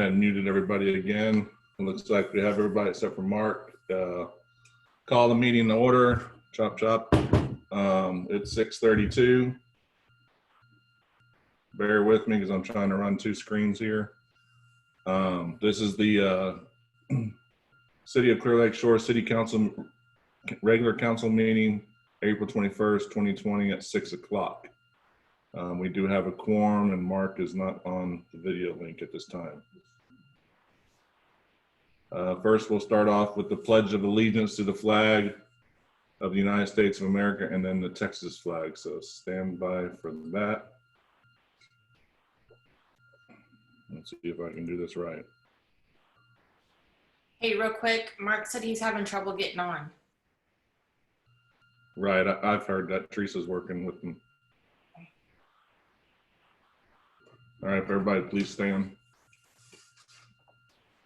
and muted everybody again. It looks like we have everybody except for Mark. Call the meeting to order. Chop, chop. It's 6:32. Bear with me because I'm trying to run two screens here. This is the City of Clear Lake Shore City Council regular council meeting, April 21st, 2020 at 6 o'clock. We do have a quorum and Mark is not on the video link at this time. First, we'll start off with the Pledge of Allegiance to the flag of the United States of America and then the Texas flag. So stand by for that. Let's see if I can do this right. Hey, real quick, Mark said he's having trouble getting on. Right, I've heard that. Teresa's working with them. All right, everybody, please stand.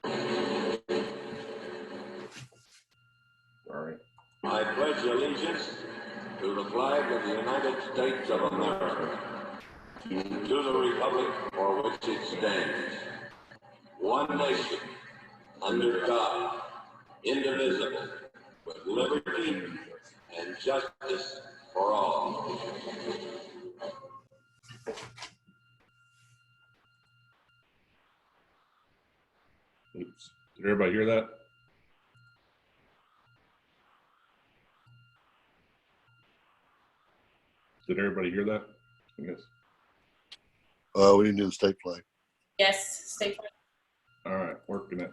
All right. I pledge allegiance to the flag of the United States of America, to the republic for which it stands, one nation, under God, indivisible, with liberty and justice for all. Oops. Did everybody hear that? Did everybody hear that? I guess. We didn't do the state flag. Yes, stay flat. All right, working it.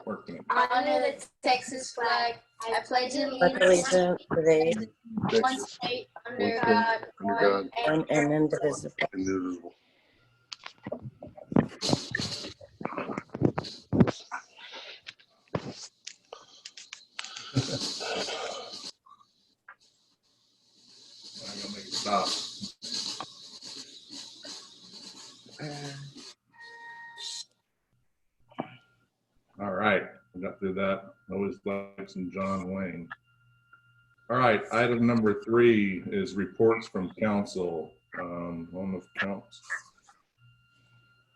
Honor the Texas flag. I pledge allegiance to the one state under God, under one and indivisible. indivisible. I'm gonna make it stop. All right, I got through that. Always like some John Wayne. All right, item number 3 is reports from council. On the counts,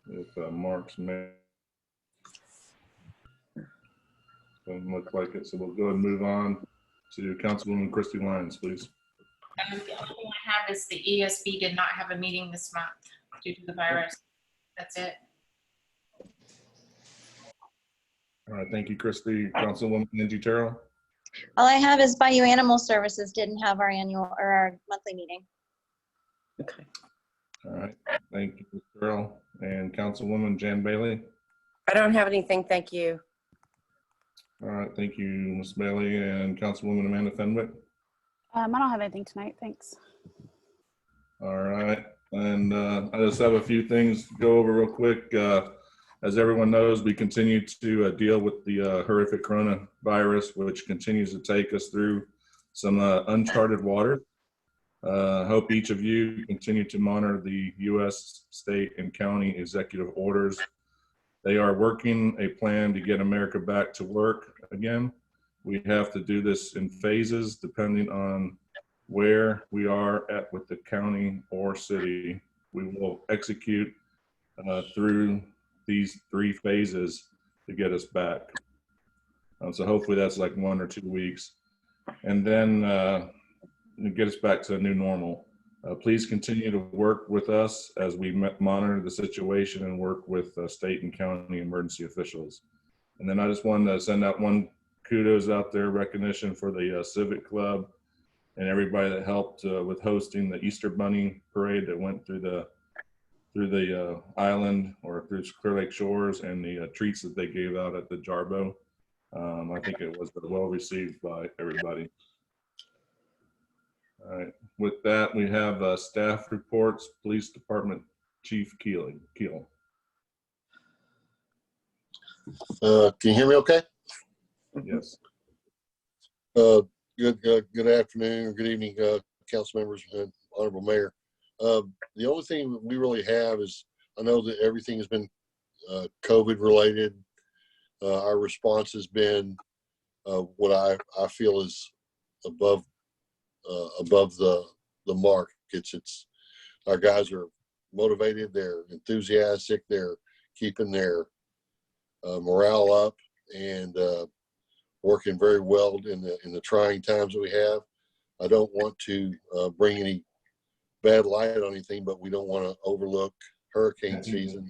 if Mark's made. Doesn't look like it, so we'll go ahead and move on to Councilwoman Christy Lyons, please. The only thing I have is the ESB did not have a meeting this month due to the virus. That's it. All right, thank you, Christy. Councilwoman Angie Terrell. All I have is Bayou Animal Services didn't have our annual or our monthly meeting. Okay. All right, thank you, Ms. Terrell. And Councilwoman Jan Bailey. I don't have anything, thank you. All right, thank you, Ms. Bailey. And Councilwoman Amanda Fenwick. I don't have anything tonight, thanks. All right, and I just have a few things to go over real quick. As everyone knows, we continue to deal with the horrific coronavirus, which continues to take us through some uncharted water. Hope each of you continue to monitor the U.S. state and county executive orders. They are working a plan to get America back to work again. We have to do this in phases depending on where we are at with the county or city. We will execute through these 3 phases to get us back. So hopefully that's like 1 or 2 weeks. And then get us back to a new normal. Please continue to work with us as we monitor the situation and work with state and county emergency officials. And then I just wanted to send out one kudos out there, recognition for the Civic Club and everybody that helped with hosting the Easter Bunny Parade that went through the island or through Clear Lake Shores, and the treats that they gave out at the Jarbo. I think it was well received by everybody. All right, with that, we have staff reports. Police Department Chief Keel. Can you hear me okay? Yes. Good afternoon or good evening, council members and honorable mayor. The only thing we really have is, I know that everything has been COVID related. Our response has been what I feel is above the mark. It's our guys are motivated, they're enthusiastic, they're keeping their morale up and working very well in the trying times that we have. I don't want to bring any bad light on anything, but we don't want to overlook hurricane season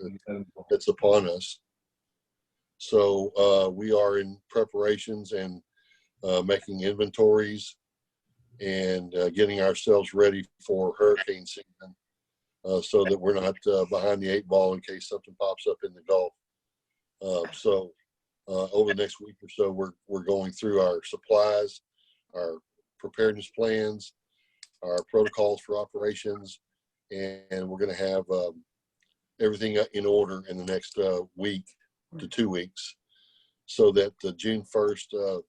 that's upon us. So we are in preparations and making inventories and getting ourselves ready for hurricane season so that we're not behind the 8 ball in case something pops up in the Gulf. So over the next week or so, we're going through our supplies, our preparedness plans, our protocols for operations, and we're going to have everything in order in the next week to 2 weeks so that the June 1st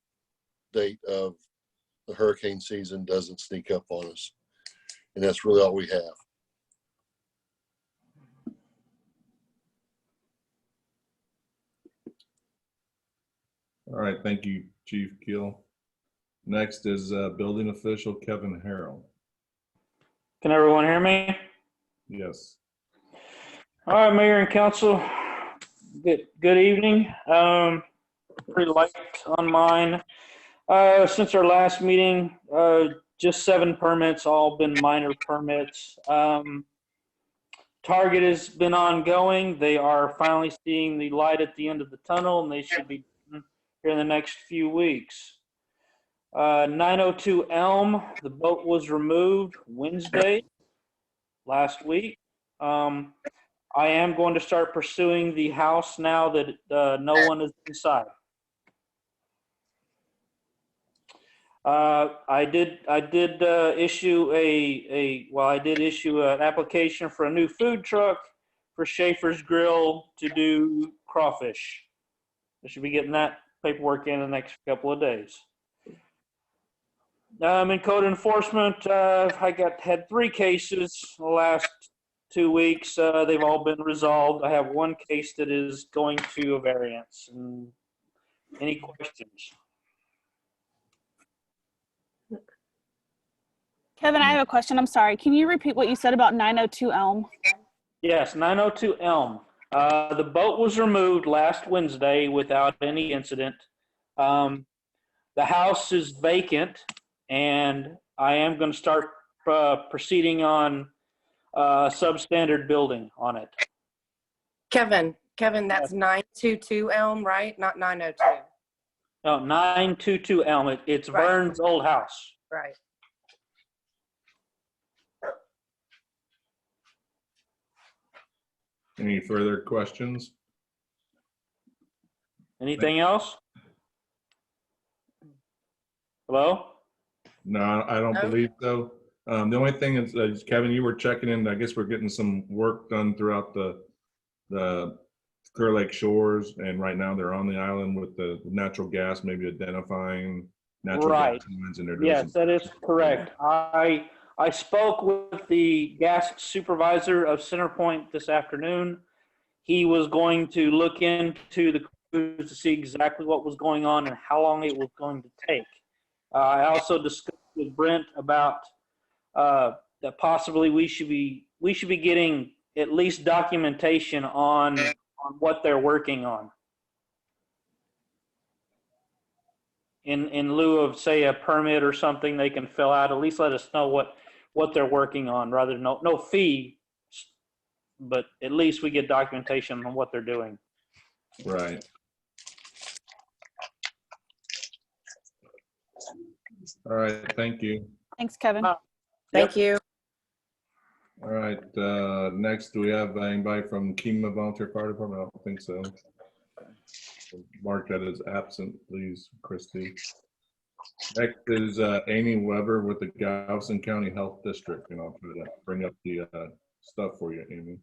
date of the hurricane season doesn't sneak up on us. And that's really all we have. All right, thank you, Chief Keel. Next is building official Kevin Harrell. Can everyone hear me? Yes. All right, Mayor and Council, good evening. Pretty light on mine. Since our last meeting, just 7 permits, all been minor permits. Target has been ongoing. They are finally seeing the light at the end of the tunnel, and they should be done here in the next few weeks. 902 Elm, the boat was removed Wednesday last week. I am going to start pursuing the house now that no one is inside. I did issue an application for a new food truck for Schaefer's Grill to do crawfish. I should be getting that paperwork in the next couple of days. In code enforcement, I had 3 cases in the last 2 weeks. They've all been resolved. I have 1 case that is going to a variance. Any questions? Kevin, I have a question. I'm sorry. Can you repeat what you said about 902 Elm? Yes, 902 Elm. The boat was removed last Wednesday without any incident. The house is vacant, and I am going to start proceeding on substandard building on it. Kevin, that's 922 Elm, right? Not 902. No, 922 Elm. It's Right. Vern's old house. Right. Any further questions? Anything else? Hello? No, I don't No. believe so. The only thing is, Kevin, you were checking in. I guess we're getting some work done throughout the Clear Lake shores, and right now they're on the island with the natural gas, maybe identifying natural Right. gas lines, and they're doing Yes, some- that is correct. I spoke with the gas supervisor of Centerpoint this afternoon. He was going to look into the crews to see exactly what was going on and how long it was going to take. I also discussed with Brent about that possibly we should be getting at least documentation on what they're working on. In lieu of, say, a permit or something they can fill out, at least let us know what they're working on, rather than no fee, but at least we get documentation on what they're doing. Right. All right, thank you. Thanks, Kevin. Thank you. All right, next, do we have anybody from Kima Volunteer Fire Department? I don't think so. Mark that as absent, please, Christy. Next is Amy Weber with the Galveston County Health District, and I'll try to bring up the stuff for you, Amy.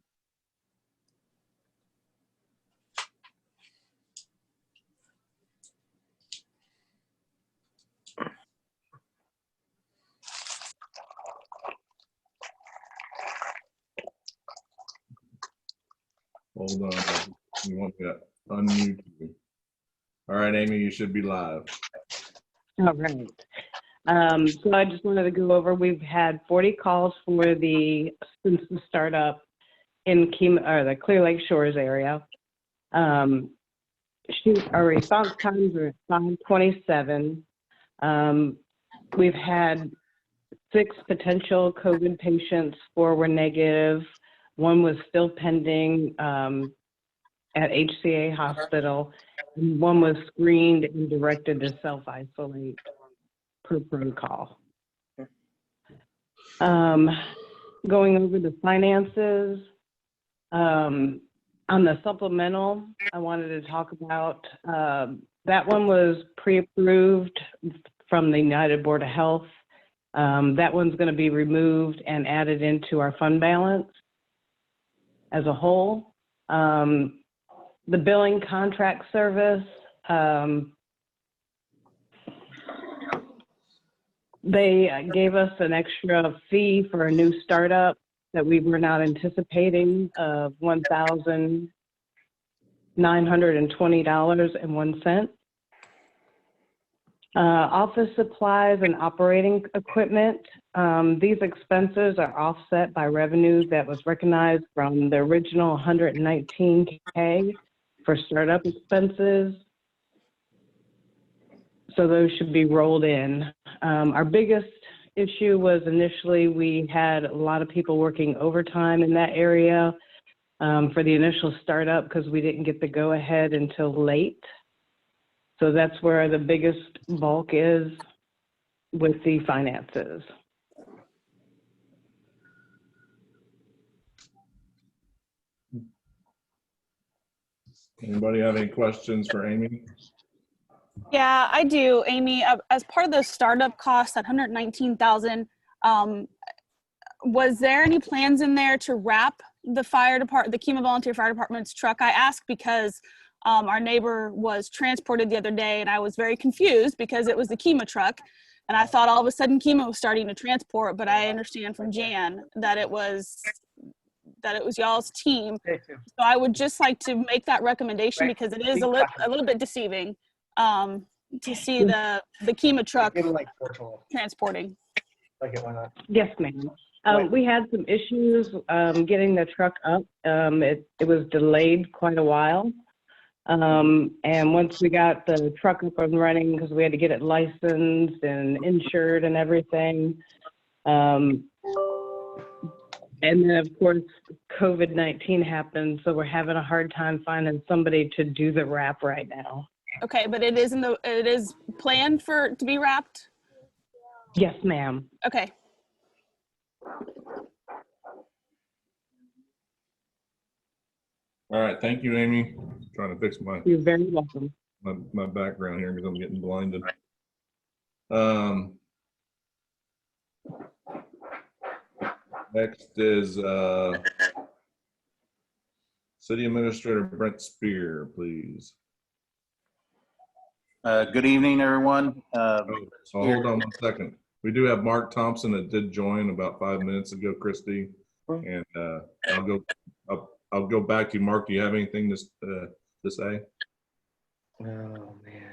Hold on, you want me to unmute you. All right, Amy, you should be live. All right. So I just wanted to go over, we've had 40 calls since the startup in the Clear Lake Shores area. our response times are at 5:27. We've had 6 potential COVID patients, 4 were negative. 1 was still pending at HCA Hospital. And 1 was screened and directed to self-isolate per protocol. Going over the finances, on the supplemental, I wanted to talk about, that one was pre-approved from the United Board of Health. That one's going to be removed and added into our fund balance as a whole. The billing contract service, they gave us an extra fee for a new startup that we were not anticipating of $1,920.01. Office supplies and operating equipment. These expenses are offset by revenue that was recognized from the original $119K for startup expenses. So those should be rolled in. Our biggest issue was initially we had a lot of people working overtime in that area for the initial startup because we didn't get the go-ahead until late. So that's where the biggest bulk is with the finances. Anybody have any questions for Amy? Yeah, I do, Amy. As part of the startup cost, that $119,000, was there any plans in there to wrap the chemo volunteer fire department's truck? I ask because our neighbor was transported the other day, and I was very confused because it was the chemo truck, and I thought all of a sudden chemo was starting to transport. But I understand from Jan that it was y'all's team. So I would just like to make that recommendation because it is a little bit deceiving to see the chemo truck transporting. Yes, ma'am. We had some issues getting the truck up. It was delayed quite a while. And once we got the truck up and running, because we had to get it licensed and insured and everything. And then, of course, COVID-19 happened, so we're having a hard time finding somebody to do the wrap right now. Okay, but it is planned to be wrapped? Yes, ma'am. Okay. All right, thank you, Amy. I'm trying to fix You're very welcome. my background here because I'm getting blinded. Next is City Administrator Brent Spear, please. Good evening, everyone. So hold on one second. We do have Mark Thompson that did join about 5 minutes ago, Christy, and I'll go back to you, Mark. Do you have anything to say? Oh man.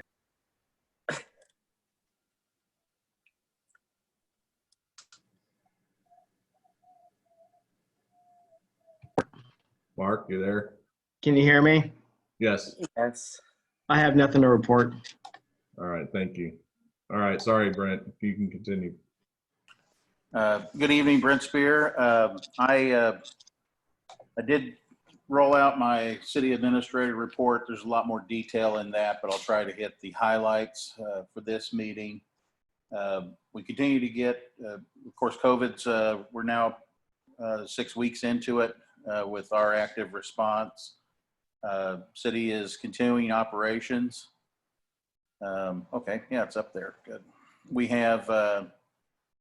Mark, you there? Can you hear me? Yes. Yes. I have nothing to report. All right, thank you. All right, sorry, Brent. You can continue. Good evening, Brent Spear. I did roll out my city administrator report. There's a lot more detail in that, but I'll try to hit the highlights for this meeting. We continue to get, of course, COVID's, we're now 6 weeks into it with our active response. City is continuing operations. Okay, yeah, it's up there. Good. We have,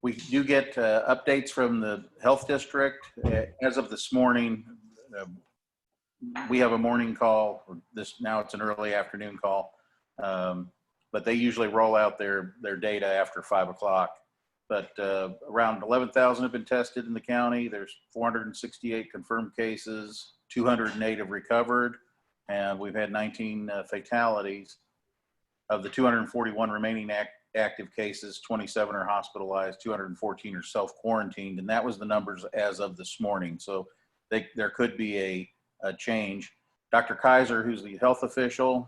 we do get updates from the health district. As of this morning, we have a morning call. Now it's an early afternoon call, but they usually roll out their data after 5 o'clock. But around 11,000 have been tested in the county. There's 468 confirmed cases, 208 have recovered, and we've had 19 fatalities. Of the 241 remaining active cases, 27 are hospitalized, 214 are self-quarantined, and that was the numbers as of this morning. So there could be a change. Dr. Kaiser, who's the health official,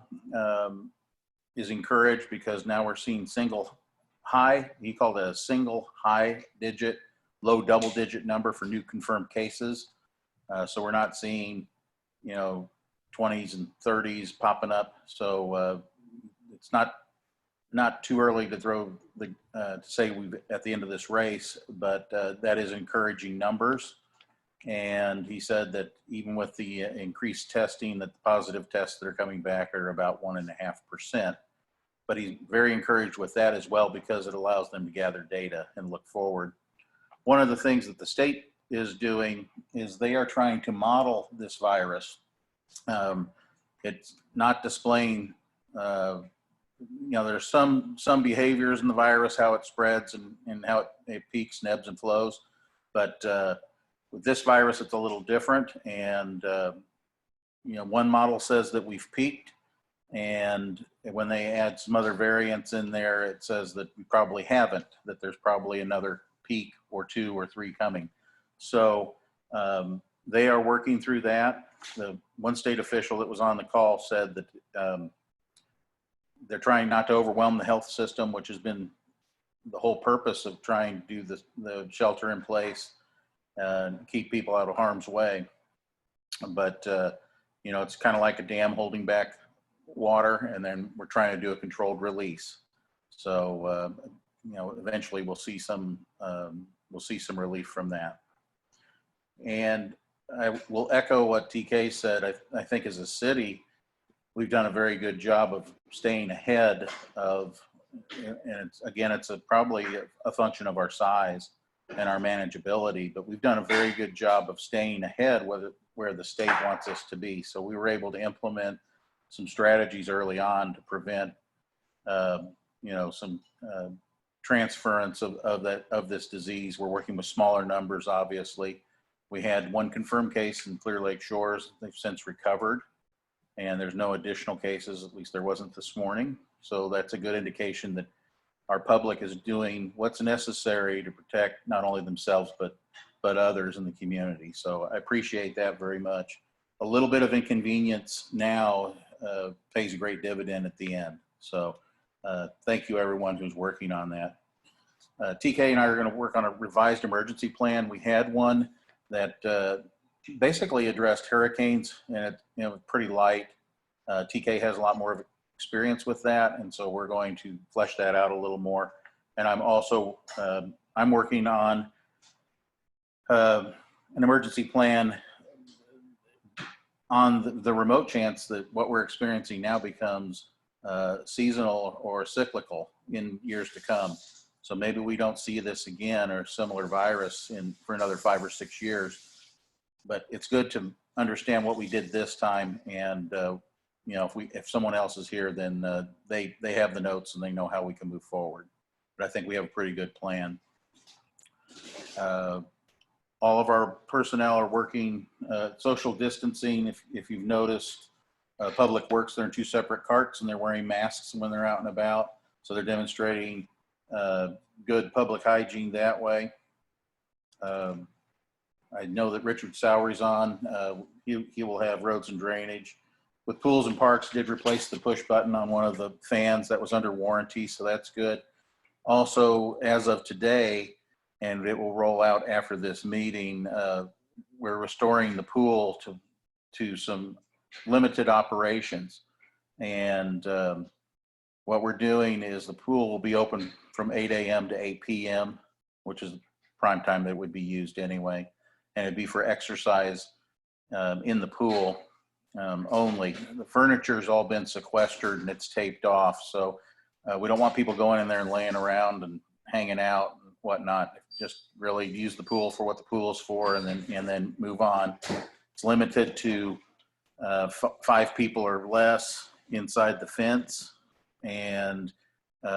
is encouraged because now we're seeing single high, he called it a single high digit, low double digit number for new confirmed cases. So we're not seeing, 20s and 30s popping up. So it's not too early to throw to say we've at the end of this race, but that is encouraging numbers. And he said that even with the increased testing, that the positive tests that are coming back are about 1.5%. But he's very encouraged with that as well because it allows them to gather data and look forward. One of the things that the state is doing is they are trying to model this virus. It's not displaying, there's some behaviors in the virus, how it spreads and how it peaks and ebbs and flows. But with this virus, it's a little different. And, one model says that we've peaked. And when they add some other variants in there, it says that we probably haven't, that there's probably another peak or 2 or 3 coming. So they are working through that. The one state official that was on the call said that they're trying not to overwhelm the health system, which has been the whole purpose of trying to do the shelter in place and keep people out of harm's way. But, it's kind of like a dam holding back water, and then we're trying to do a controlled release. So, eventually we'll see some relief from that. And I will echo what TK said. I think as a city, we've done a very good job of staying ahead of, and it's probably a function of our size and our manageability, but we've done a very good job of staying ahead where the state wants us to be. So we were able to implement some strategies early on to prevent, some transference of this disease. We're working with smaller numbers, obviously. We had 1 confirmed case in Clear Lake Shores. They've since recovered, and there's no additional cases, at least there wasn't this morning. So that's a good indication that our public is doing what's necessary to protect not only themselves, but others in the community. So I appreciate that very much. A little bit of inconvenience now pays a great dividend at the end. So thank you everyone who's working on that. TK and I are going to work on a revised emergency plan. We had one that basically addressed hurricanes, and it's pretty light. TK has a lot more experience with that, and so we're going to flesh that out a little more. And I'm also I'm working on an emergency plan on the remote chance that what we're experiencing now becomes seasonal or cyclical in years to come. So maybe we don't see this again or similar virus for another 5 or 6 years. But it's good to understand what we did this time, and if someone else is here, then they have the notes and they know how we can move forward. But I think we have a pretty good plan. All of our personnel are working social distancing. If you've noticed, Public Works, they're in 2 separate carts and they're wearing masks when they're out and about. So they're demonstrating good public hygiene that way. I know that Richard Sowery's on. He will have roads and drainage. With Pools and Parks, did replace the push button on one of the fans that was under warranty, so that's good. Also, as of today, and it will roll out after this meeting, we're restoring the pool to some limited operations. And what we're doing is the pool will be open from 8 a.m. to 8 p.m., which is prime time that would be used anyway. And it'd be for exercise in the pool only. The furniture's all been sequestered and it's taped off. So we don't want people going in there and laying around and hanging out and whatnot. Just really use the pool for what the pool is for, and then move on. It's limited to 5 people or less inside the fence. And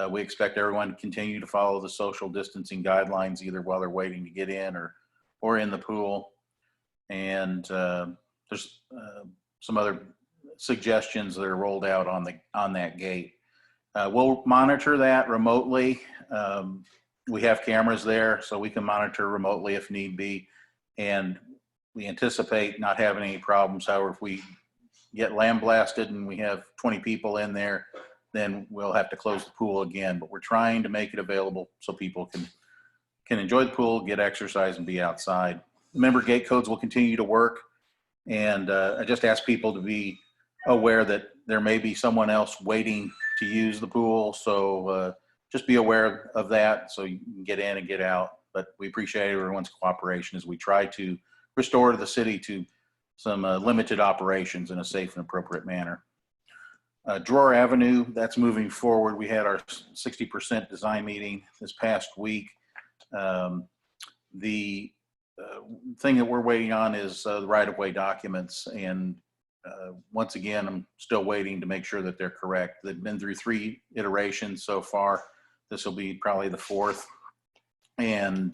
we expect everyone to continue to follow the social distancing guidelines, either while they're waiting to get in or in the pool. And there's some other suggestions that are rolled out on that gate. We'll monitor that remotely. We have cameras there, so we can monitor remotely if need be. And we anticipate not having any problems. However, if we get lambasted and we have 20 people in there, then we'll have to close the pool again. But we're trying to make it available so people can enjoy the pool, get exercise, and be outside. Member gate codes will continue to work. And I just ask people to be aware that there may be someone else waiting to use the pool. So just be aware of that so you can get in and get out. But we appreciate everyone's cooperation as we try to restore the city to some limited operations in a safe and appropriate manner. Drawer Avenue, that's moving forward. We had our 60% design meeting this past week. The thing that we're waiting on is the right-of-way documents. And once again, I'm still waiting to make sure that they're correct. They've been through 3 iterations so far. This will be probably the 4th. And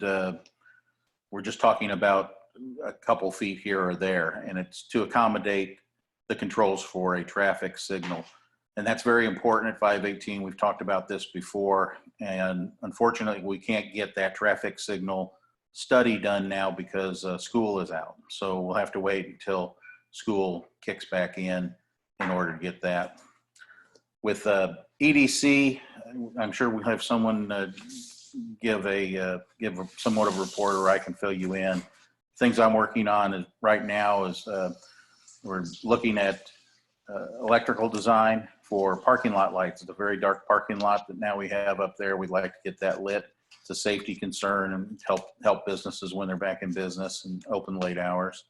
we're just talking about a couple feet here or there, and it's to accommodate the controls for a traffic signal. And that's very important at 518. We've talked about this before, and unfortunately we can't get that traffic signal study done now because school is out. So we'll have to wait until school kicks back in order to get that. With EDC, I'm sure we'll have someone give somewhat of a report, or I can fill you in. Things I'm working on right now is we're looking at electrical design for parking lot lights. It's a very dark parking lot that now we have up there. We'd like to get that lit. It's a safety concern and help businesses when they're back in business and open late hours.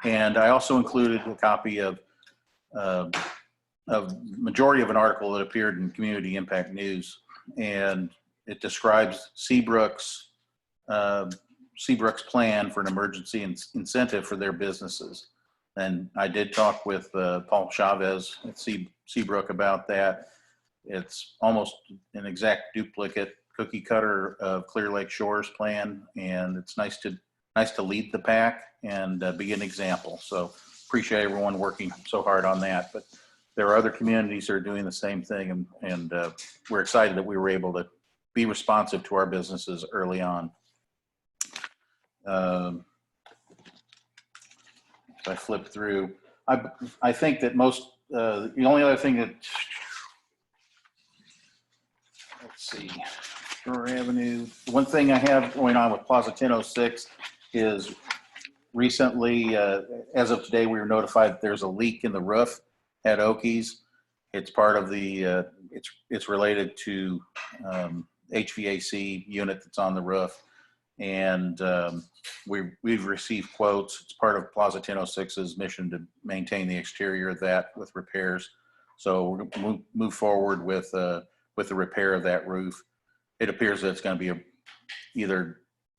And I also included a copy of majority of an article that appeared in Community Impact News, and it describes Seabrook's plan for an emergency incentive for their businesses. And I did talk with Paul Chavez at Seabrook about that. It's almost an exact duplicate cookie cutter of Clear Lake Shore's plan, and it's nice to lead the pack and be an example. So appreciate everyone working so hard on that. But there are other communities that are doing the same thing, and we're excited that we were able to be responsive to our businesses early on. If I flip through, I think that most, the only other thing that, let's see, Shore Avenue. One thing I have going on with Plaza 1006 is recently, as of today, we were notified that there's a leak in the roof at Okies. It's part of the, it's related to HVAC unit that's on the roof. And we've received quotes. It's part of Plaza 1006's mission to maintain the exterior of that with repairs. So we're going to move forward with the repair of that roof. It appears that it's going to be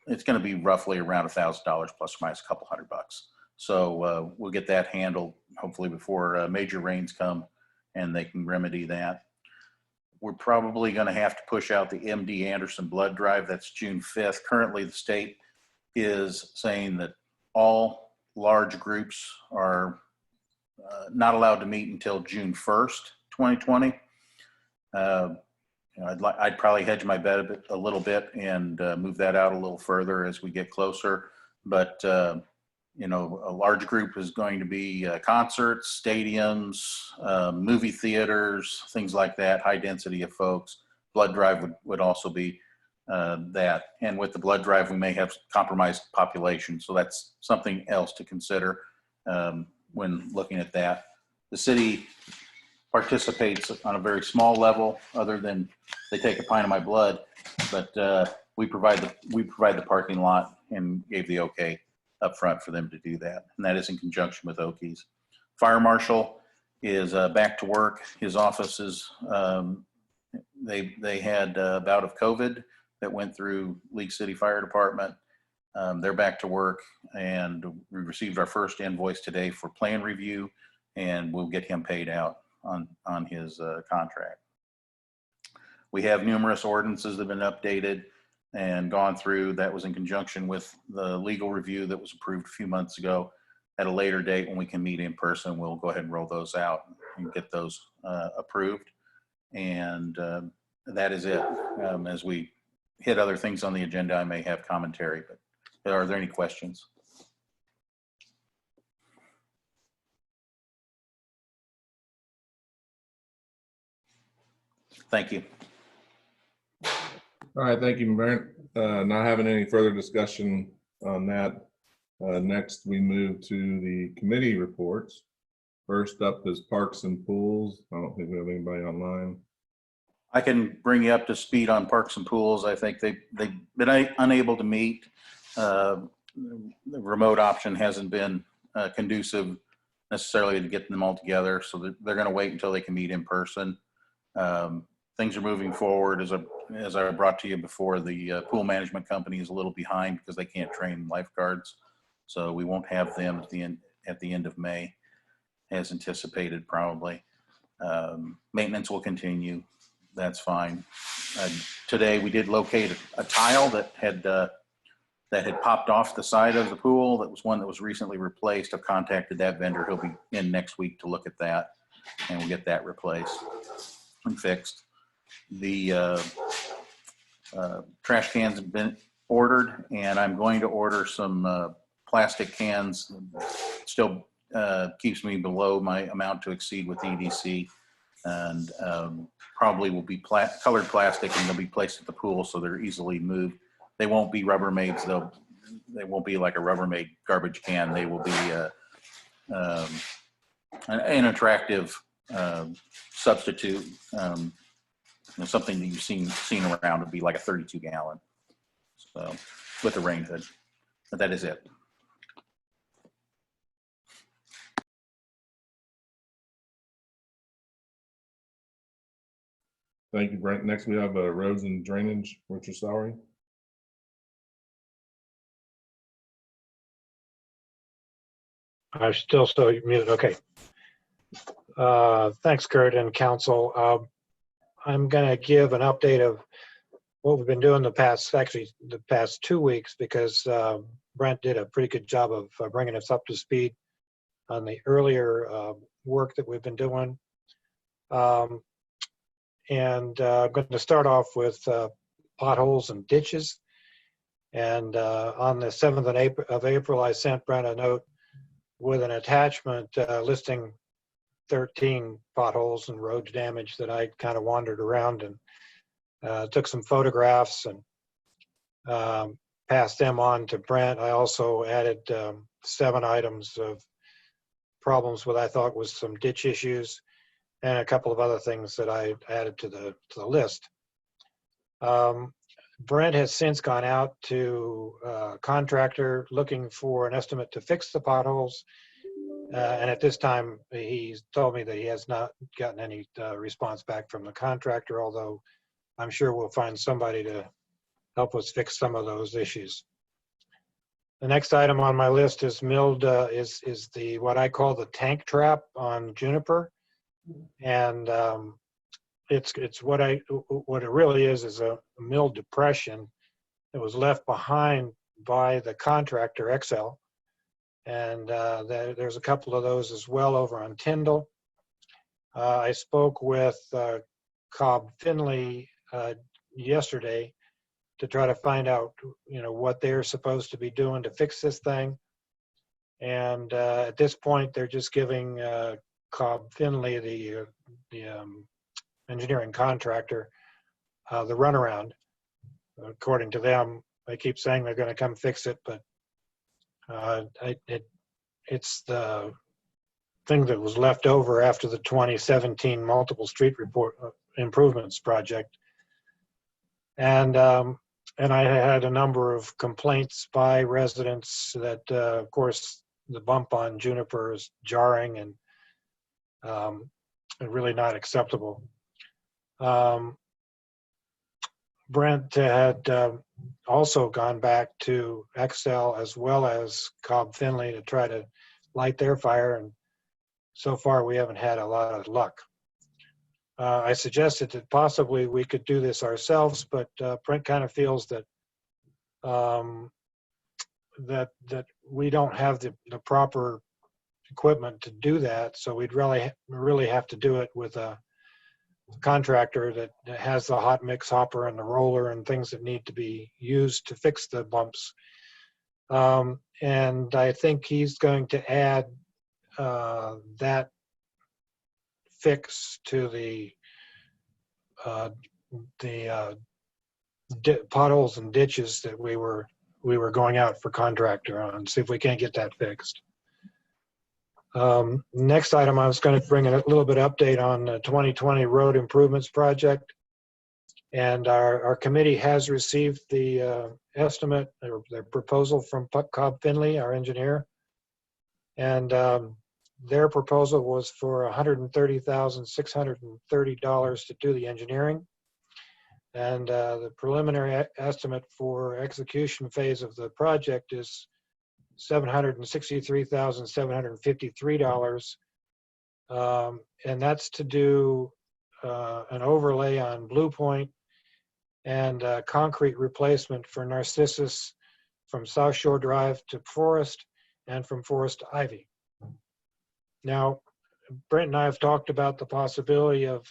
it's going to be roughly around $1,000 plus or minus a couple $100. So we'll get that handled hopefully before major rains come and they can remedy that. We're probably going to have to push out the MD Anderson blood drive. That's June 5th. Currently, the state is saying that all large groups are not allowed to meet until June 1st, 2020. I'd probably hedge my bet a little bit and move that out a little further as we get closer. But you know, a large group is going to be concerts, stadiums, movie theaters, things like that, high density of folks. Blood drive would also be that. And with the blood drive, we may have compromised population. So that's something else to consider when looking at that. The city participates on a very small level, other than they take a pint of my blood, but we provide the parking lot and gave the okay up front for them to do that. And that is in conjunction with Okies. Fire marshal is back to work. His office is, they had a bout of COVID that went through League City Fire Department. They're back to work, and we received our first invoice today for plan review, and we'll get him paid out on his contract. We have numerous ordinances that have been updated and gone through. That was in conjunction with the legal review that was approved a few months ago. At a later date, when we can meet in person, we'll go ahead and roll those out and get those approved. And that is it. As we hit other things on the agenda, I may have commentary, but are there any questions? Thank you. All right, thank you, Brent. Not having any further discussion on that. Next, we move to the committee reports. First up is Parks and Pools. I don't think we have anybody online. I can bring you up to speed on Parks and Pools. I think they've been unable to meet. The remote option hasn't been conducive necessarily to getting them all together, so they're going to wait until they can meet in person. Things are moving forward. As I brought to you before, the pool management company is a little behind because they can't train lifeguards, so we won't have them at the end of May, as anticipated probably. Maintenance will continue. That's fine. Today we did locate a tile that had popped off the side of the pool. That was one that was recently replaced. I've contacted that vendor. He'll be in next week to look at that, and we'll get that replaced and fixed. The trash cans have been ordered, and I'm going to order some plastic cans. Still keeps me below my amount to exceed with EDC, and probably will be colored plastic, and they'll be placed at the pool so they're easily moved. They won't be Rubbermaids. They won't be like a Rubbermaid garbage can. They will be an attractive substitute. Something that you've seen around would be like a 32 gallon. So with a rain hood, but that is it. Thank you, Brent. Next, we have roads and drainage. Richard Salary. I'm still muted. Okay. Thanks, Kurt and council. I'm going to give an update of what we've been doing the past 2 weeks, because Brent did a pretty good job of bringing us up to speed on the earlier work that we've been doing. I'm going to start off with potholes and ditches. And on the 7th of April, I sent Brent a note with an attachment listing 13 potholes and road damage that I kind of wandered around and took some photographs and passed them on to Brent. I also added 7 items of problems with I thought was some ditch issues, and a couple of other things that I added to the list. Brent has since gone out to a contractor looking for an estimate to fix the potholes. And at this time, he's told me that he has not gotten any response back from the contractor, although I'm sure we'll find somebody to help us fix some of those issues. The next item on my list is is the what I call the tank trap on Juniper. And it's what it really is a mill depression that was left behind by the contractor XL, and there's a couple of those as well over on Tyndall. I spoke with Cobb Finley yesterday to try to find out what they're supposed to be doing to fix this thing, and at this point they're just giving Cobb Finley, the engineering contractor, the runaround. According to them, they keep saying they're going to come fix it, but it's the thing that was left over after the 2017 multiple street report improvements project. And I had a number of complaints by residents that, of course, the bump on Juniper is jarring and really not acceptable. Brent had also gone back to XL as well as Cobb Finley to try to light their fire, and so far we haven't had a lot of luck. I suggested that possibly we could do this ourselves, but Brent kind of feels that that we don't have the proper equipment to do that, so we'd really have to do it with a contractor that has the hot mix hopper and the roller and things that need to be used to fix the bumps. And I think he's going to add that fix to the potholes and ditches that we were going out for contractor on, see if we can't get that fixed. Next item, I was going to bring a little bit update on the 2020 road improvements project. And our committee has received the estimate or the proposal from Cobb Finley, our engineer. And their proposal was for $130,630 to do the engineering. And the preliminary estimate for execution phase of the project is $763,753. And that's to do an overlay on Blue Point and concrete replacement for Narcissus from South Shore Drive to Forest and from Forest to Ivy. Now, Brent and I have talked about the possibility of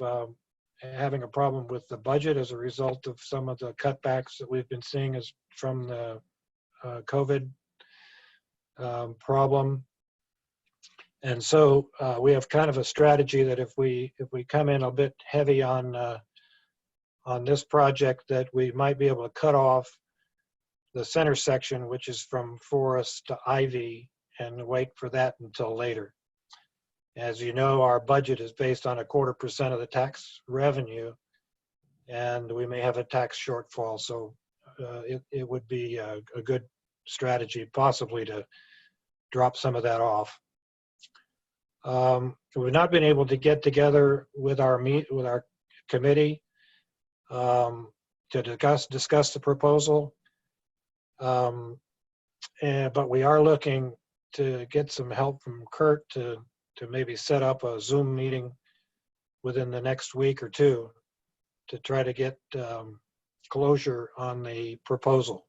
having a problem with the budget as a result of some of the cutbacks that we've been seeing as from the COVID problem. And so we have kind of a strategy that if we come in a bit heavy on this project, that we might be able to cut off the center section, which is from Forest to Ivy, and wait for that until later. As you know, our budget is based on 0.25% of the tax revenue, and we may have a tax shortfall. So it would be a good strategy possibly to drop some of that off. We've not been able to get together with our committee to discuss the proposal, but we are looking to get some help from Kurt to maybe set up a Zoom meeting within the next week or two to try to get closure on the proposal.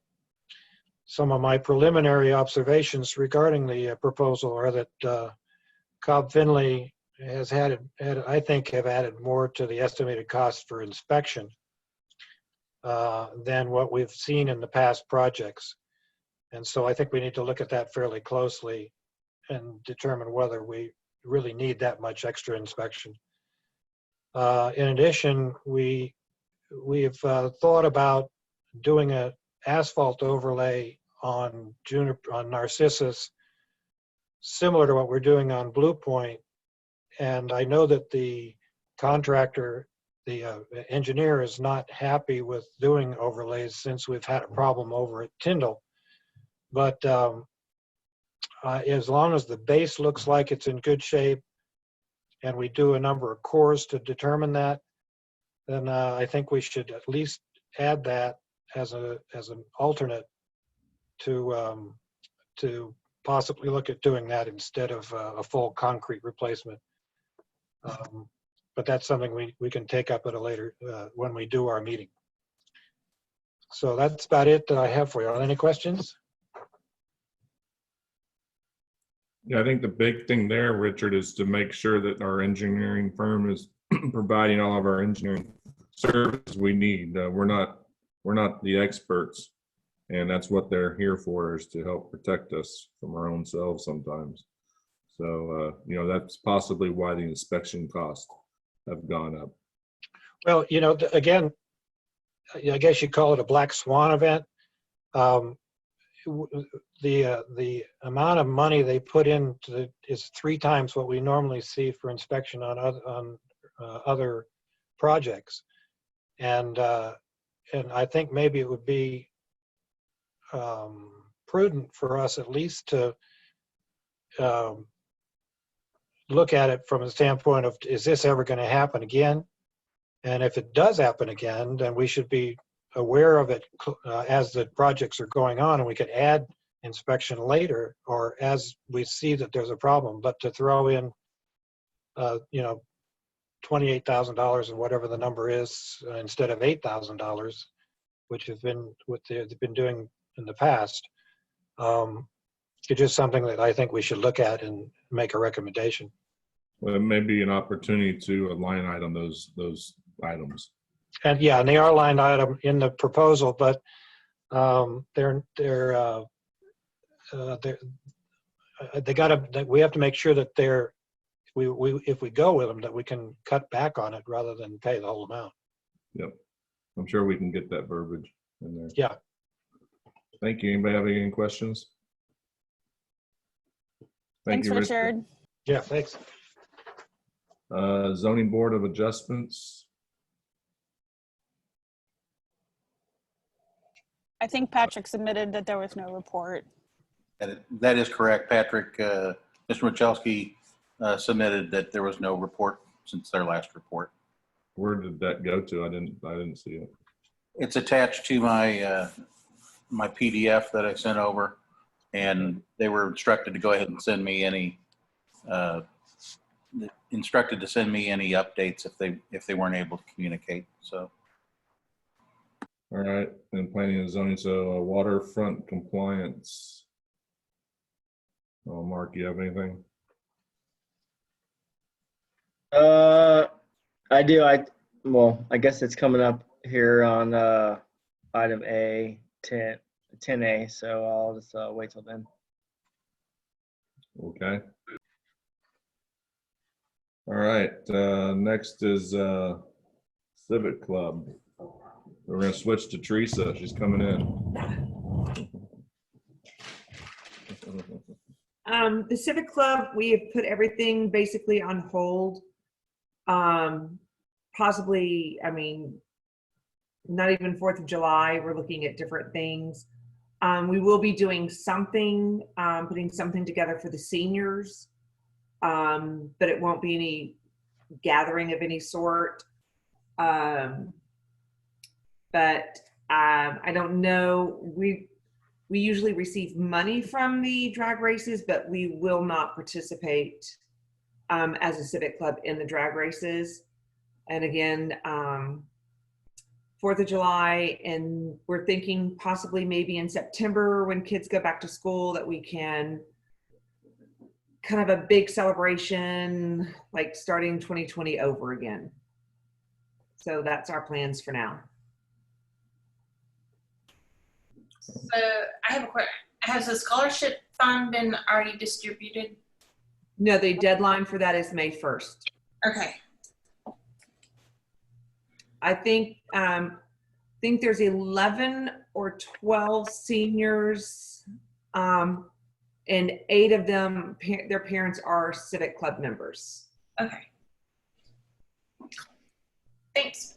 Some of my preliminary observations regarding the proposal are that Cobb Finley has I think, have added more to the estimated cost for inspection than what we've seen in the past projects. And so I think we need to look at that fairly closely and determine whether we really need that much extra inspection. In addition, we've thought about doing an asphalt overlay on Narcissus, similar to what we're doing on Blue Point. And I know that the contractor, the engineer, is not happy with doing overlays since we've had a problem over at Tyndall. But as long as the base looks like it's in good shape and we do a number of cores to determine that, then I think we should at least add that as an alternate to possibly look at doing that instead of a full concrete replacement. But that's something we can take up at a later, when we do our meeting. So that's about it that I have for you. Are there any questions? Yeah, I think the big thing there, Richard, is to make sure that our engineering firm is providing all of our engineering services we need. We're not the experts, and that's what they're here for, is to help protect us from our own selves sometimes. So, that's possibly why the inspection costs have gone up. Well, again, I guess you call it a black swan event. The amount of money they put into is 3 times what we normally see for inspection on other projects, and I think maybe it would be prudent for us at least to look at it from a standpoint of, is this ever going to happen again? And if it does happen again, then we should be aware of it as the projects are going on, and we could add inspection later or as we see that there's a problem. But to throw in $28,000 and whatever the number is instead of $8,000, which has been what they've been doing in the past, it's just something that I think we should look at and make a recommendation. Well, it may be an opportunity to line item those items. And yeah, and they are line item in the proposal, but we have to make sure that if we go with them, that we can cut back on it rather than pay the whole amount. Yep. I'm sure we can get that verbiage in there. Yeah. Thank you. Anybody have any questions? Thank Thanks, you, Richard. Yeah, thanks. Zoning Board of Adjustments. I think Patrick submitted that there was no report. That is correct. Patrick, Mr. Michalski submitted that there was no report since their last report. Where did that go to? I didn't see it. It's attached to my my PDF that I sent over, and they were instructed to go ahead and send me any updates if they weren't able to communicate. So. All right, and planning and zoning, so waterfront compliance. Oh, Mark, you have anything? I do. I guess it's coming up here on item A, 10A, so I'll just wait till then. Okay. All right, next is Civic Club. We're gonna switch to Teresa. She's coming in. The Civic Club, we have put everything basically on hold. Possibly, I mean, not even 4th of July. We're looking at different things. We will be doing something, putting something together for the seniors, but it won't be any gathering of any sort. But I don't know. We usually receive money from the drag races, but we will not participate as a civic club in the drag races. And again, 4th of July, and we're thinking possibly maybe in September when kids go back to school that we can kind of a big celebration, like starting 2020 over again. So that's our plans for now. So I have a question. Has the scholarship fund been already distributed? No, the deadline for that is May 1st. Okay. I think there's 11 or 12 seniors, and 8 of them, their parents are Civic Club members. Okay. Thanks.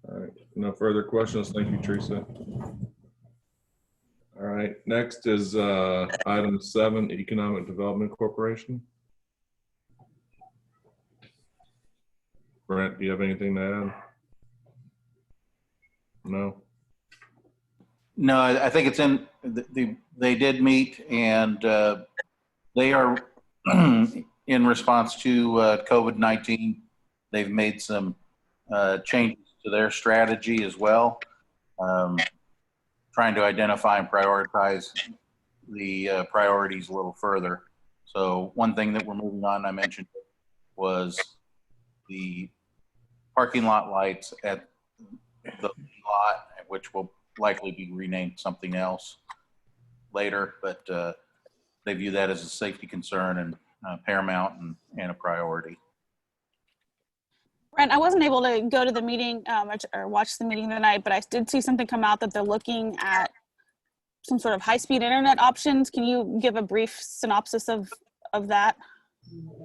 All right, no further questions. Thank you, Teresa. All right, next is item 7, Economic Development Corporation. Brent, do you have anything to add? No? No, I think it's in, they did meet, and they are in response to COVID-19. They've made some changes to their strategy as well, trying to identify and prioritize the priorities a little further. So one thing that we're moving on, I mentioned, was the parking lot lights at the lot, which will likely be renamed something else later, but they view that as a safety concern and paramount and a priority. Brent, I wasn't able to go to the meeting or watch the meeting tonight, but I did see something come out that they're looking at some sort of high-speed internet options. Can you give a brief synopsis of that?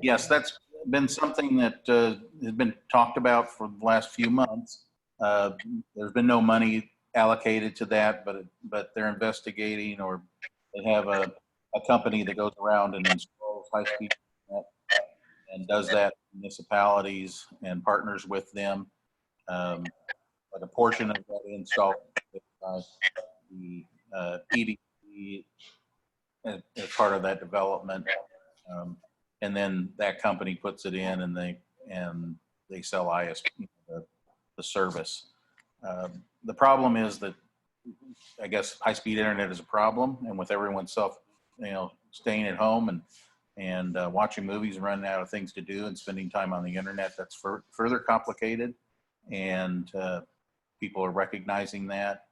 Yes, that's been something that has been talked about for the last few months. There's been no money allocated to that, but they're investigating, or they have a company that goes around and installs high-speed internet and does that in municipalities and partners with them. But a portion of that install by the EDC as part of that development. And then that company puts it in, and they sell ISP, the service. The problem is that, I guess, high-speed internet is a problem, and with everyone staying at home and watching movies and running out of things to do and spending time on the internet, that's further complicated, and people are recognizing that.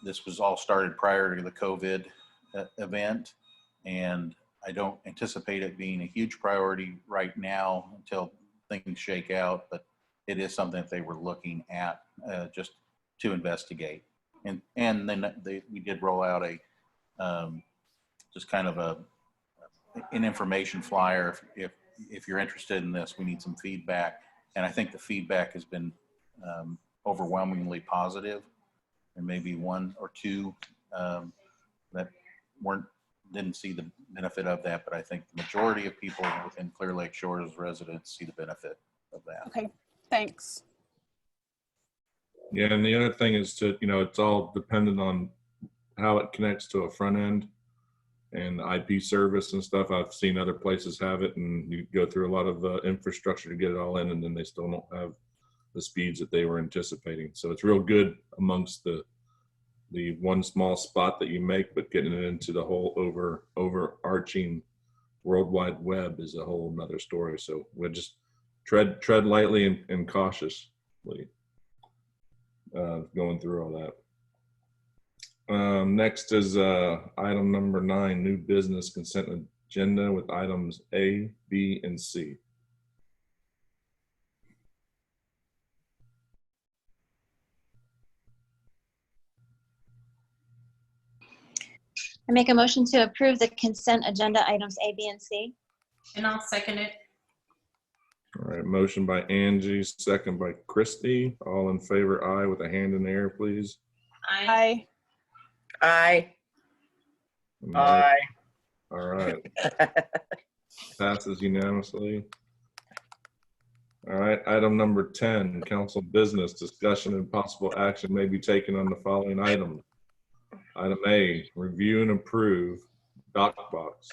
This was all started prior to the COVID event, and I don't anticipate it being a huge priority right now until things shake out, but it is something that they were looking at just to investigate. And then we did roll out a just kind of an information flyer. If you're interested in this, we need some feedback. And I think the feedback has been overwhelmingly positive. There may be one or two that didn't see the benefit of that, but I think the majority of people within Clear Lake Shores residents see the benefit of that. Okay, thanks. Yeah, and the other thing is to, it's all dependent on how it connects to a front end and IP service and stuff. I've seen other places have it, and you go through a lot of infrastructure to get it all in, and then they still don't have the speeds that they were anticipating. So it's real good amongst the one small spot that you make, but getting it into the whole overarching World Wide Web is a whole nother story. So we'll just tread lightly and cautiously going through all that. Next is item number 9, new business consent agenda with items A, B, and C. I make a motion to approve the consent agenda items A, B, and C. And I'll second it. All right, motion by Angie, second by Christy. All in favor, aye, with a hand in the air, please. Aye. Aye. Aye. All right. Passes unanimously. All right, item number 10, council business discussion and possible action may be taken on the following items. Item A, review and approve dock box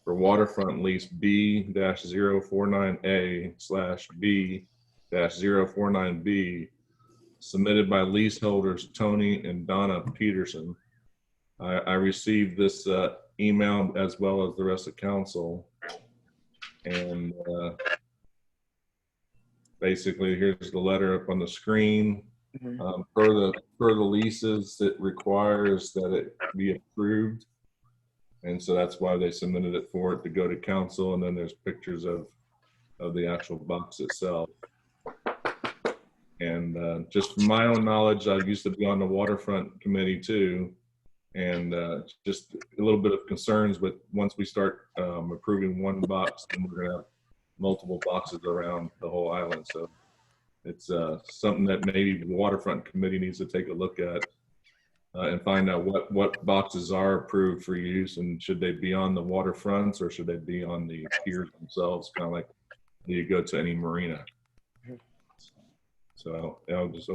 for waterfront lease B-049A/B-049B submitted by leaseholders Tony and Donna Peterson. I received this email as well as the rest of council, and basically here's the letter up on the screen. Per the leases, it requires that it be approved, and so that's why they submitted it for it to go to council. And then there's pictures of the actual box itself. And just from my own knowledge, I used to be on the waterfront committee too, and just a little bit of concerns with once we start approving one box, then we're gonna have multiple boxes around the whole island. So it's something that maybe the waterfront committee needs to take a look at and find out what boxes are approved for use, and should they be on the waterfronts or should they be on the piers themselves, kind of like you go to any marina. So I'll just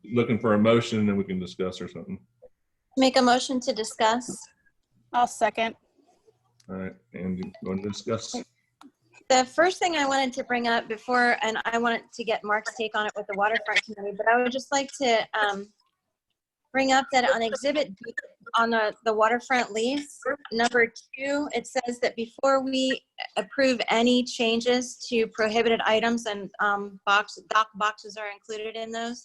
looking for a motion, and then we can discuss or something. Make a motion to discuss. I'll second. All right, Andy, you want to discuss? The first thing I wanted to bring up before, and I wanted to get Mark's take on it with the waterfront committee, but I would just like to bring up that on Exhibit B on the waterfront lease, number 2, it says that before we approve any changes to prohibited items, and dock boxes are included in those,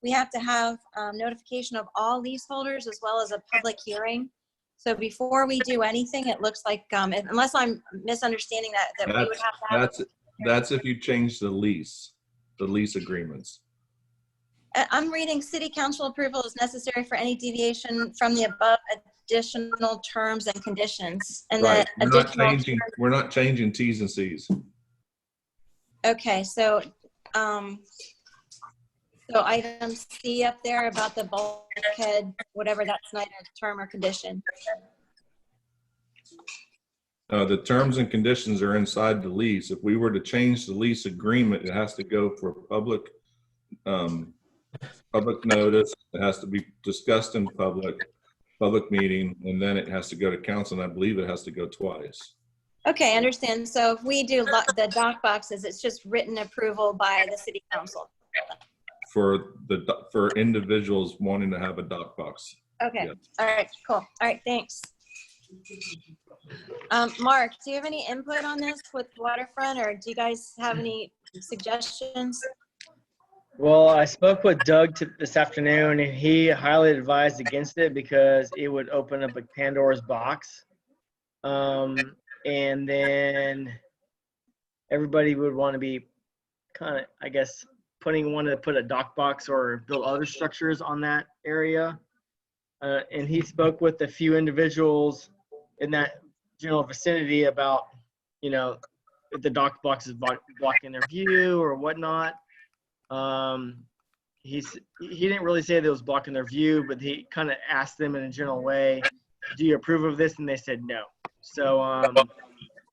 we have to have notification of all leaseholders as well as a public hearing. So before we do anything, it looks like, unless I'm misunderstanding that we would have to have. That's if you change the lease agreements. I'm reading city council approval is necessary for any deviation from the above additional terms and conditions. And right. the We're not changing T's and C's. Okay, so item C up there about the bulkhead, whatever that's not a term or condition. The terms and conditions are inside the lease. If we were to change the lease agreement, it has to go for public notice. It has to be discussed in public meeting, and then it has to go to council, and I believe it has to go twice. Okay, I understand. So if we do the dock boxes, it's just written approval by the city council. For individuals wanting to have a dock box. Okay. Yes. All right, cool. All right, thanks. Mark, do you have any input on this with waterfront, or do you guys have any suggestions? Well, I spoke with Doug this afternoon, and he highly advised against it because it would open up a Pandora's box. And then everybody would want to be kind of, I guess, wanted to put a dock box or build other structures on that area. And he spoke with a few individuals in that general vicinity about, you know, if the dock box is blocking their view or whatnot. He didn't really say that it was blocking their view, but he kind of asked them in a general way, do you approve of this? And they said no. So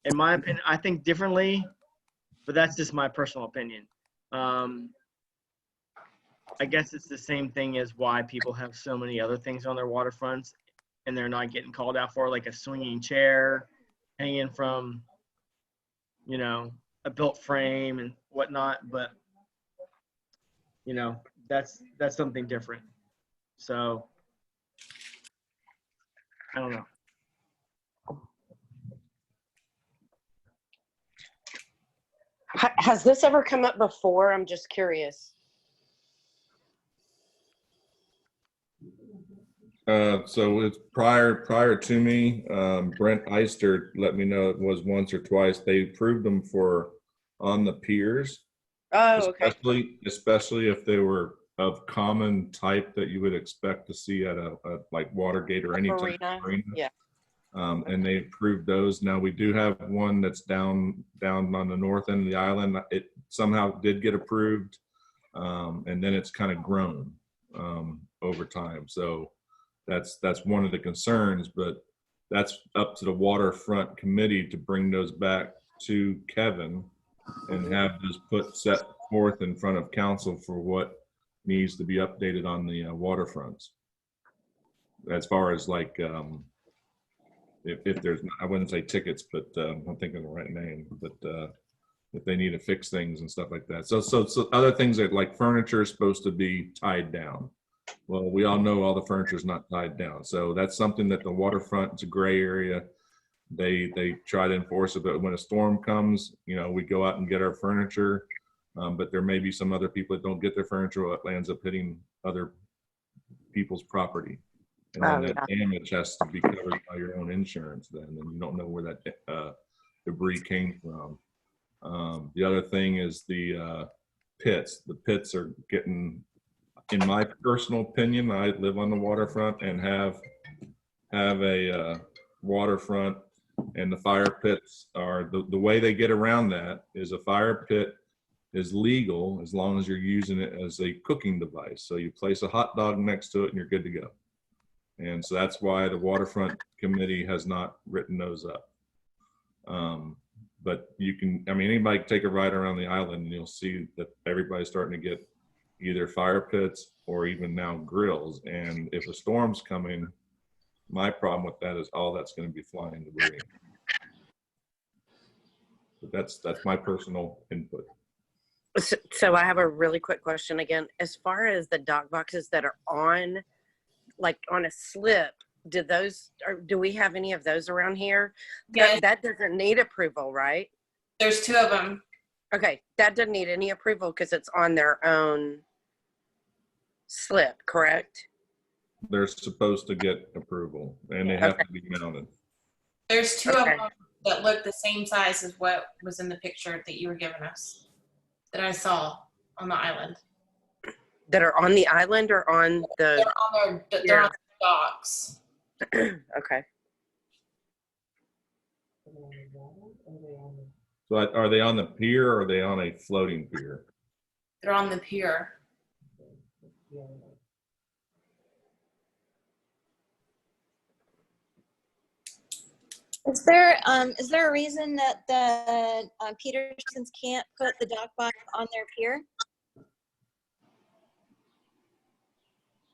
in my opinion, I think differently, but that's just my personal opinion. I guess it's the same thing as why people have so many other things on their waterfronts and they're not getting called out for, like a swinging chair hanging from, you know, a built frame and whatnot. But, you know, that's something different. So I don't know. Has this ever come up before? I'm just curious. So it's prior to me, Brent Eister let me know it was once or twice. They approved them for on the piers. Oh, okay. Especially if they were of common type that you would expect to see at a like Watergate or any type of arena. Yeah. And they approved those. Now we do have one that's down on the north end of the island. It somehow did get approved, and then it's kind of grown over time. So that's one of the concerns, but that's up to the waterfront committee to bring those back to Kevin and have those set forth in front of council for what needs to be updated on the waterfronts. As far as like, if there's, I wouldn't say tickets, but I'm thinking of the right name, but if they need to fix things and stuff like that. So other things that like furniture is supposed to be tied down. Well, we all know all the furniture is not tied down. So that's something that the waterfront, it's a gray area. They try to enforce it, but when a storm comes, you know, we go out and get our furniture, but there may be some other people that don't get their furniture, or it lands up hitting other people's property. And then that damage has to be covered by your own insurance then, and you don't know where that debris came from. The other thing is the pits. The pits are getting, in my personal opinion, I live on the waterfront and have a waterfront, and the fire pits are, the way they get around that is a fire pit is legal as long as you're using it as a cooking device. So you place a hot dog next to it and you're good to go. And so that's why the waterfront committee has not written those up. But you can, I mean, anybody can take a ride around the island and you'll see that everybody's starting to get either fire pits or even now grills. And if a storm's coming, my problem with that is all that's going to be flying debris. But that's my personal input. So I have a really quick question again. As far as the dock boxes that are on, like on a slip, do we have any of those around here? Yes. That doesn't need approval, right? There's 2 of them. Okay, that doesn't need any approval because it's on their own slip, correct? They're supposed to get approval and they have to be mounted. There's 2 of them that look the same size as what was in the picture that you were giving us, that I saw on the island. That are on the island or on the? They're on the docks. Okay. So are they on the pier or are they on a floating pier? They're on the pier. Is there a reason that the Petersons can't put the dock box on their pier?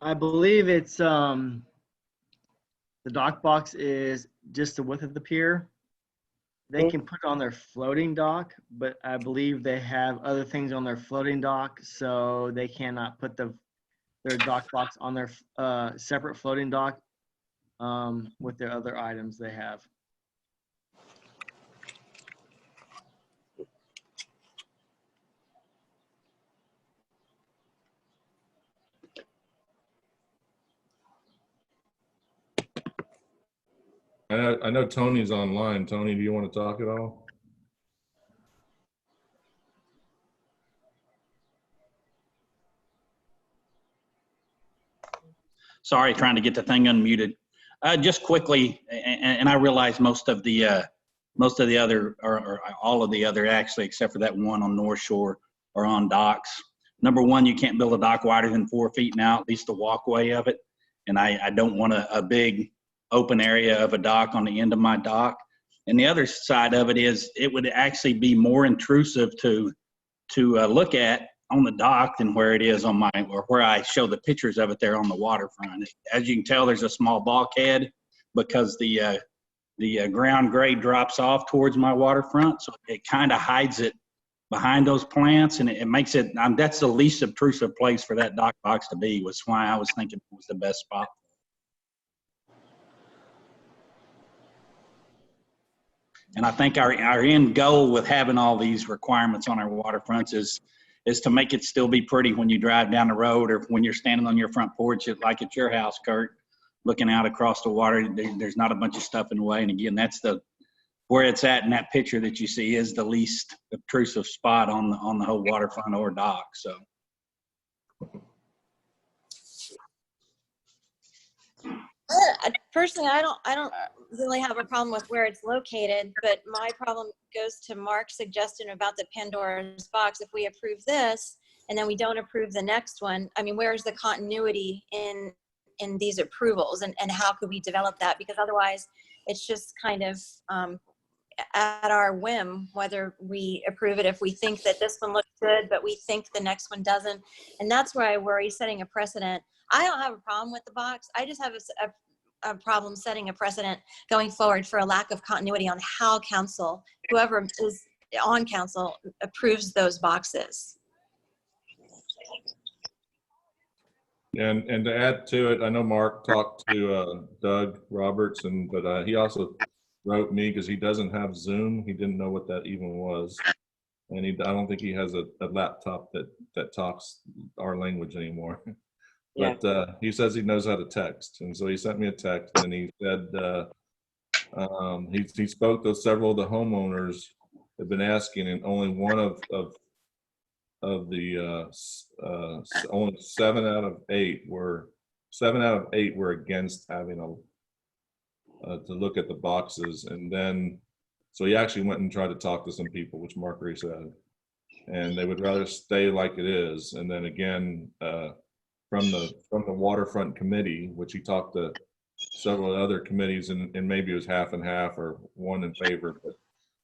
I believe it's the dock box is just the width of the pier. They can put it on their floating dock, but I believe they have other things on their floating dock, so they cannot put their dock box on their separate floating dock with their other items they have. I know Tony's online. Tony, do you want to talk at all? Sorry, trying to get the thing unmuted. Just quickly, and I realize most of the other, or all of the other actually, except for that one on North Shore, are on docks. Number one, you can't build a dock wider than 4 feet now, at least the walkway of it. And I don't want a big open area of a dock on the end of my dock. And the other side of it is it would actually be more intrusive to look at on the dock than where it is on my, or where I show the pictures of it there on the waterfront. As you can tell, there's a small bulkhead because the ground grade drops off towards my waterfront. So it kind of hides it behind those plants, and it makes it, that's the least obtrusive place for that dock box to be, was why I was thinking it was the best spot. And I think our end goal with having all these requirements on our waterfronts is to make it still be pretty when you drive down the road, or when you're standing on your front porch, like at your house, Kurt, looking out across the water. There's not a bunch of stuff in the way. And again, that's where it's at in that picture that you see is the least obtrusive spot on the whole waterfront or dock. So. Personally, I don't really have a problem with where it's located, but my problem goes to Mark's suggestion about the Pandora's box. If we approve this and then we don't approve the next one, I mean, where's the continuity in these approvals, and how could we develop that? Because otherwise it's just kind of at our whim whether we approve it if we think that this one looks good but we think the next one doesn't. And that's where I worry setting a precedent. I don't have a problem with the box. I just have a problem setting a precedent going forward for a lack of continuity on how council, whoever is on council, approves those boxes. And to add to it, I know Mark talked to Doug Roberts, but he also wrote me because he doesn't have Zoom. He didn't know what that even was, and I don't think he has a laptop that talks our language anymore. Yeah. But he says he knows how to text, and so he sent me a text, and he said he spoke to several of the homeowners have been asking, and only one of the only 7 out of 8 were against having to look at the boxes. And then so he actually went and tried to talk to some people, which Mark already said, and they would rather stay like it is. And then again, from the waterfront committee, which he talked to several other committees, and maybe it was half and half or one in favor, but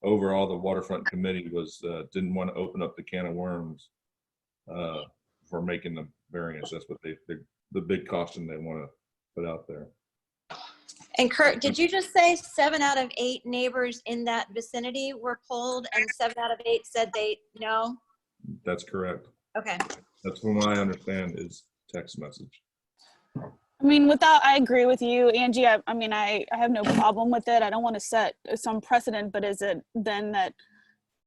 overall the waterfront committee was didn't want to open up the can of worms for making the variance. That's what the big caution they want to put out there. And Kurt, did you just say 7 out of 8 neighbors in that vicinity were polled and 7 out of 8 said they no? That's correct. Okay. That's from what I understand is text message. I mean, I agree with you, Angie. I mean, I have no problem with it. I don't want to set some precedent, but is it then that,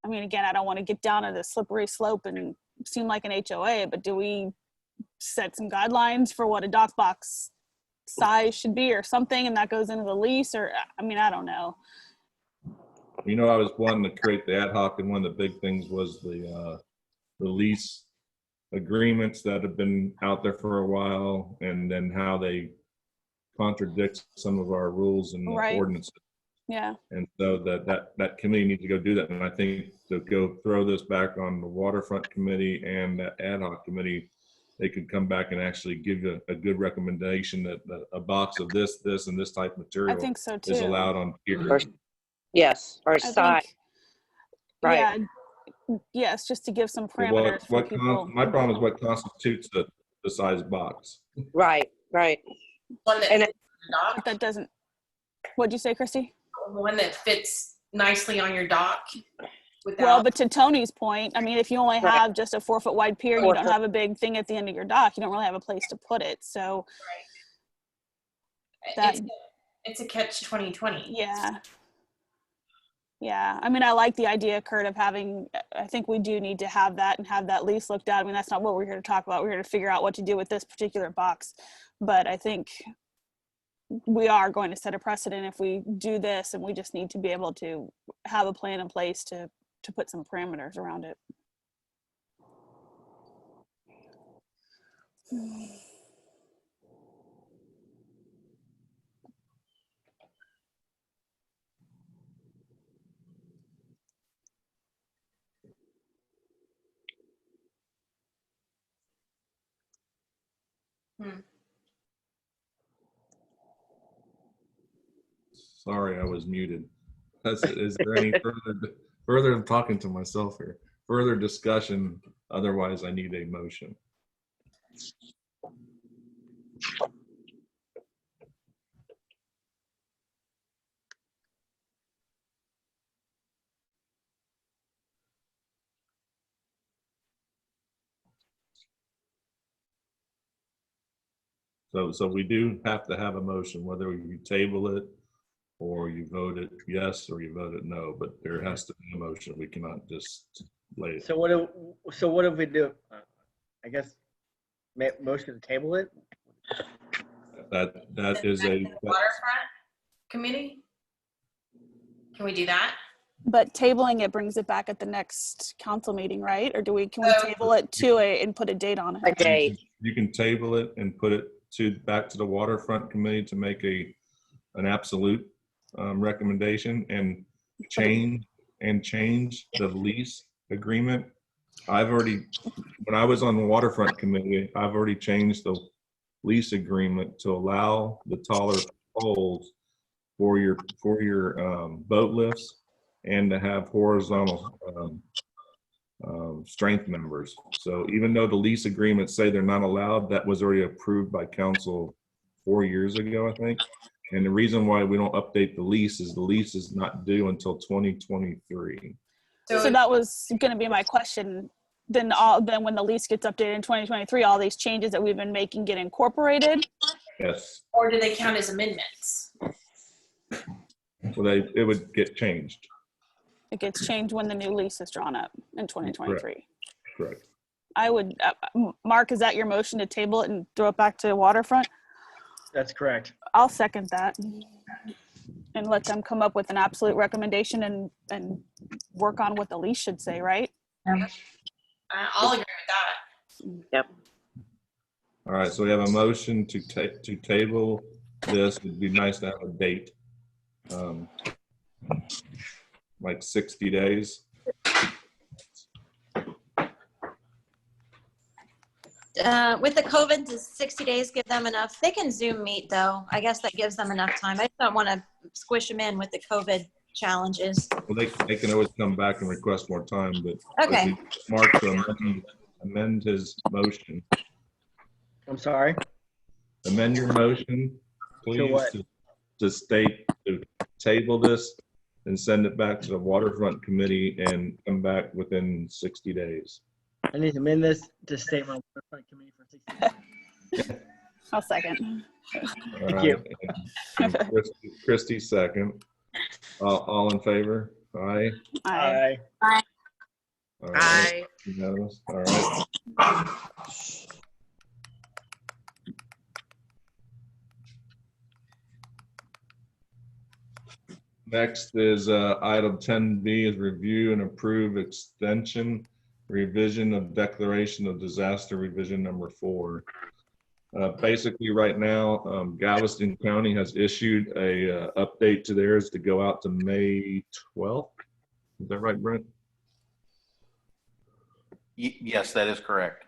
I mean, again, I don't want to get down to the slippery slope and seem like an HOA, but do we set some guidelines for what a dock box size should be or something, and that goes into the lease? Or, I mean, I don't know. You know, I was wanting to create the ad hoc, and one of the big things was the lease agreements that have been out there for a while, and then how they contradict some of our rules and ordinances. Yeah. And so that committee needs to go do that. And I think to go throw this back on the waterfront committee and that ad hoc committee, they could come back and actually give you a good recommendation that a box of this, and this type of material I think so too. is allowed on pier. Yes, or side. Right. Yeah. Yes, just to give some parameters for people. My problem is what constitutes the size box. Right. One that doesn't. What'd you say, Christy? One that fits nicely on your dock. Well, but to Tony's point, I mean, if you only have just a 4-foot wide pier and you don't have a big thing at the end of your dock, you don't really have a place to put it. So it's a catch 2020. Yeah. Yeah. I mean, I like the idea, Kurt, of having, I think we do need to have that and have that lease looked at. I mean, that's not what we're here to talk about. We're here to figure out what to do with this particular box. But I think we are going to set a precedent if we do this, and we just need to be able to have a plan in place to put some parameters around it. Sorry, I was muted. Is there any further talking to myself here? Further discussion? Otherwise, I need a motion. So we do have to have a motion, whether you table it or you vote it yes or you vote it no, but there has to be a motion. We cannot just lay it. So what do we do? I guess motion to table it. That is a Waterfront committee? Can we do that? But tabling it brings it back at the next council meeting, right? Or can we table it to and put a date on it? A date. You can table it and put it back to the waterfront committee to make an absolute recommendation and change the lease agreement. When I was on the waterfront committee, I've already changed the lease agreement to allow the taller poles for your boat lifts and to have horizontal strength members. So even though the lease agreements say they're not allowed, that was already approved by council 4 years ago, I think. And the reason why we don't update the lease is not due until 2023. So that was going to be my question. Then when the lease gets updated in 2023, all these changes that we've been making get incorporated? Yes. Or do they count as amendments? Well, it would get changed. It gets changed when the new lease is drawn up in 2023. Correct. I would, Mark, is that your motion to table it and throw it back to waterfront? That's correct. I'll second that and let them come up with an absolute recommendation and work on what the lease should say, right? I'll agree with that. Yep. All right, so we have a motion to table this. It'd be nice to have a date, like 60 days. With the COVID, does 60 days give them enough? They can Zoom meet though. I guess that gives them enough time. I just don't want to squish them in with the COVID challenges. Well, they can always come back and request more time, but Okay. Mark to amend his motion. I'm sorry. Amend your motion, please, to state to table this and send it back to the waterfront committee and come back within 60 days. I need to amend this to state my waterfront committee for 60 days. I'll second. Thank you. And Christy second. All in favor? Aye. Aye. Aye. All right. Unanimous. All right. Next is item 10B is review and approve extension revision of declaration of disaster revision number 4. Basically right now, Galveston County has issued a update to theirs to go out to May 12th. Is that right, Brent? Yes, that is correct.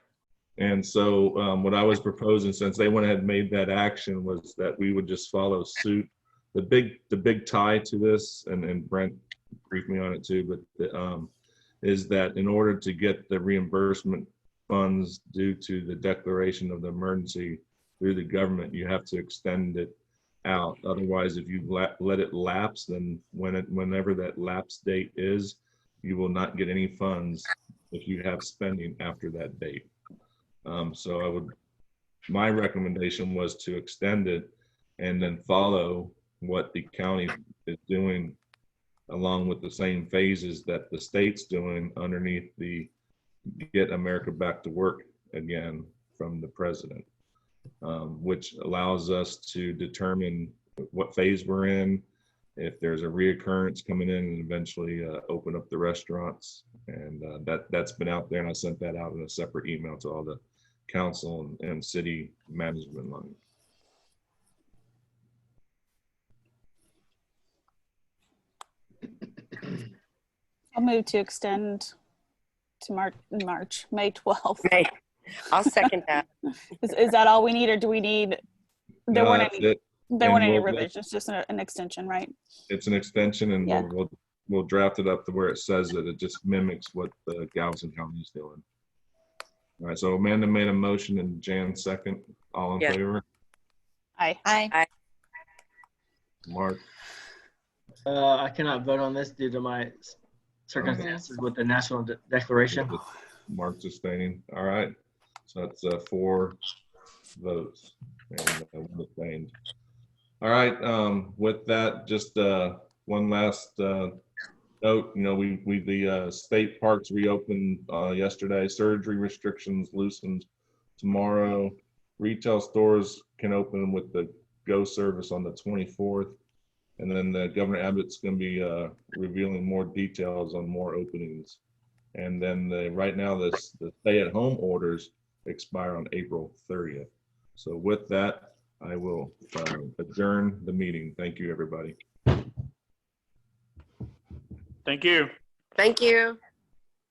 And so what I was proposing, since they went ahead and made that action, was that we would just follow suit. The big tie to this, and Brent briefed me on it too, but is that in order to get the reimbursement funds due to the declaration of the emergency through the government, you have to extend it out. Otherwise, if you let it lapse, then whenever that lapse date is, you will not get any funds if you have spending after that date. So my recommendation was to extend it and then follow what the county is doing along with the same phases that the state's doing underneath the Get America Back to Work again from the president, which allows us to determine what phase we're in, if there's a reoccurrence coming in, and eventually open up the restaurants. And that's been out there, and I sent that out in a separate email to all the council and city management line. I'll move to extend to May 12th. I'll second that. Is that all we need, or do we need? There No, weren't that's any. it. There And weren't any we'll- revisions, just an extension, right? It's an extension, and Yeah. we'll draft it up to where it says that it just mimics what the Galveston County is doing. All right, so Amanda made a motion and Jan second. All in Yeah. favor? Aye. Aye. Mark? I cannot vote on this due to my circumstances with the national declaration. Mark's abstaining. All right. So that's 4 votes and 1 abstained. All right. With that, just one last note. You know, the state parks reopened yesterday. Surgery restrictions loosened tomorrow. Retail stores can open with the Go service on the 24th. And then Governor Abbott's going to be revealing more details on more openings. And then right now, the stay-at-home orders expire on April 30th. So with that, I will adjourn the meeting. Thank you, everybody. Thank you. Thank you.